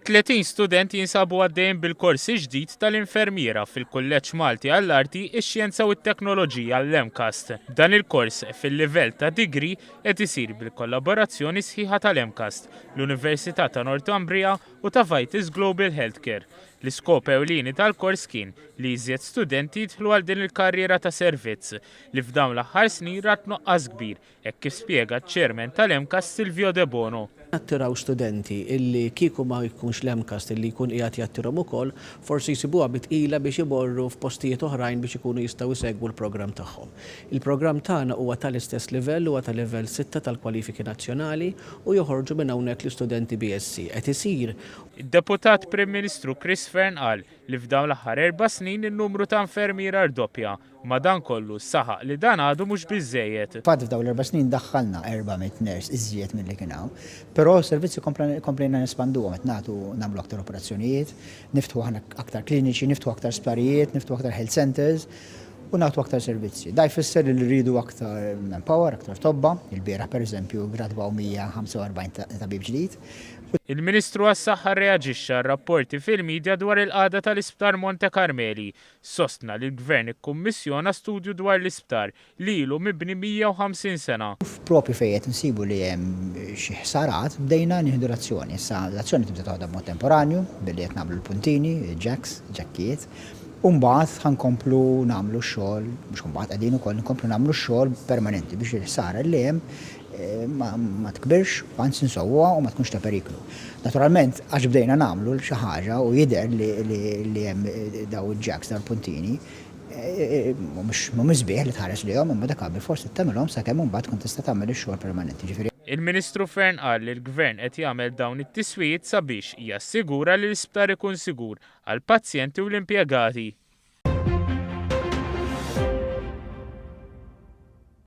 30 student jinsabu għaddejjin bil-korsi ġdid tal-infermiera fil-Kulleġġ Malti għall-Arti, ix-Xjenza u t-Teknoloġija l-MCAST. Dan il-kors fil-livell ta' degree qed isir bil-kollaborazzjoni sħiħa tal-MCAST, l-Università ta' Northumbria u ta' Vitis Global Healthcare. L-iskop ewlieni tal-kors kien li jżjed studenti jidħlu għal din il-karriera ta' servizz li f'dawn l-aħħar snin rat noqqas kbir, hekk kif spjega ċ-Chairman tal-MCAST Silvio De Bono. Attiraw studenti illi kieku ma jkunx l-MCAST illi jkun qiegħed jattirhom ukoll, forsi jsibuha bitqila biex imorru f'postijiet oħrajn biex ikunu jistgħu jsegwu l-programm tagħhom. Il-programm tagħna huwa tal-istess livell, huwa tal-livell 6 tal-kwalifiki nazzjonali u joħorġu minn hawnhekk l-istudenti BSc. Qed isir. Id-Deputat Prim Ministru Chris Fern qal li f'dawn l-aħħar 4 snin in-numru ta' infermiera rdoppja. Madankollu saħaq li dan għadu mhux biżżejjed. Fad f'dawn l-4 snin daħħalna 400 nurse iżjed milli kien hawn, però s-servizzi komplejna nespanduhom qed nagħmlu aktar operazzjonijiet, niftħu aktar kliniċi, niftħu aktar sptarijiet, niftħu aktar health centers u nagħtu aktar servizzi. Da jfisser li rridu aktar manpower, aktar tobba. Il-bieraħ pereżempju gradwaw 145 tabib ġdid. Il-Ministru għas-Saħħa reaġixxa r-rapporti fil-medja dwar il-qagħda tal-Isptar Monte Carmeli. Sostna li l-Gvern ikkummissjona studju dwar l-isptar li ilu mibni 150 sena. Propju fejn qed insibu li hemm xi ħsarat bdejna nieħdu l-azzjoni. Issa l-azzjoni tibda taħdem b'mod temporanju billi qed nagħmlu l-puntini, jacks, ġakkiet. Mbagħad ħankomplu nagħmlu x-xogħol, mhux mbagħad qegħdin ukoll nkomplu nagħmlu x-xogħol permanenti biex il-ħsara li hemm ma tkbirx, anzi nsowwa u ma tkunx ta' periklu. Naturalment, għax bdejna nagħmlu xi ħaġa u jidher li hemm daw il-jacks dal-puntini, mhumiex sbieħ li tħares lihom imma dak qabel forsi tagħmelhom sakemm imbagħad tkun tista' tagħmel ix-xogħol permanenti. Il-Ministru Fern qal li l-Gvern qed jagħmel dawn it-tiswijiet sabiex jassigura li l-isptar ikun sigur għall-pazjenti u l-impjegati.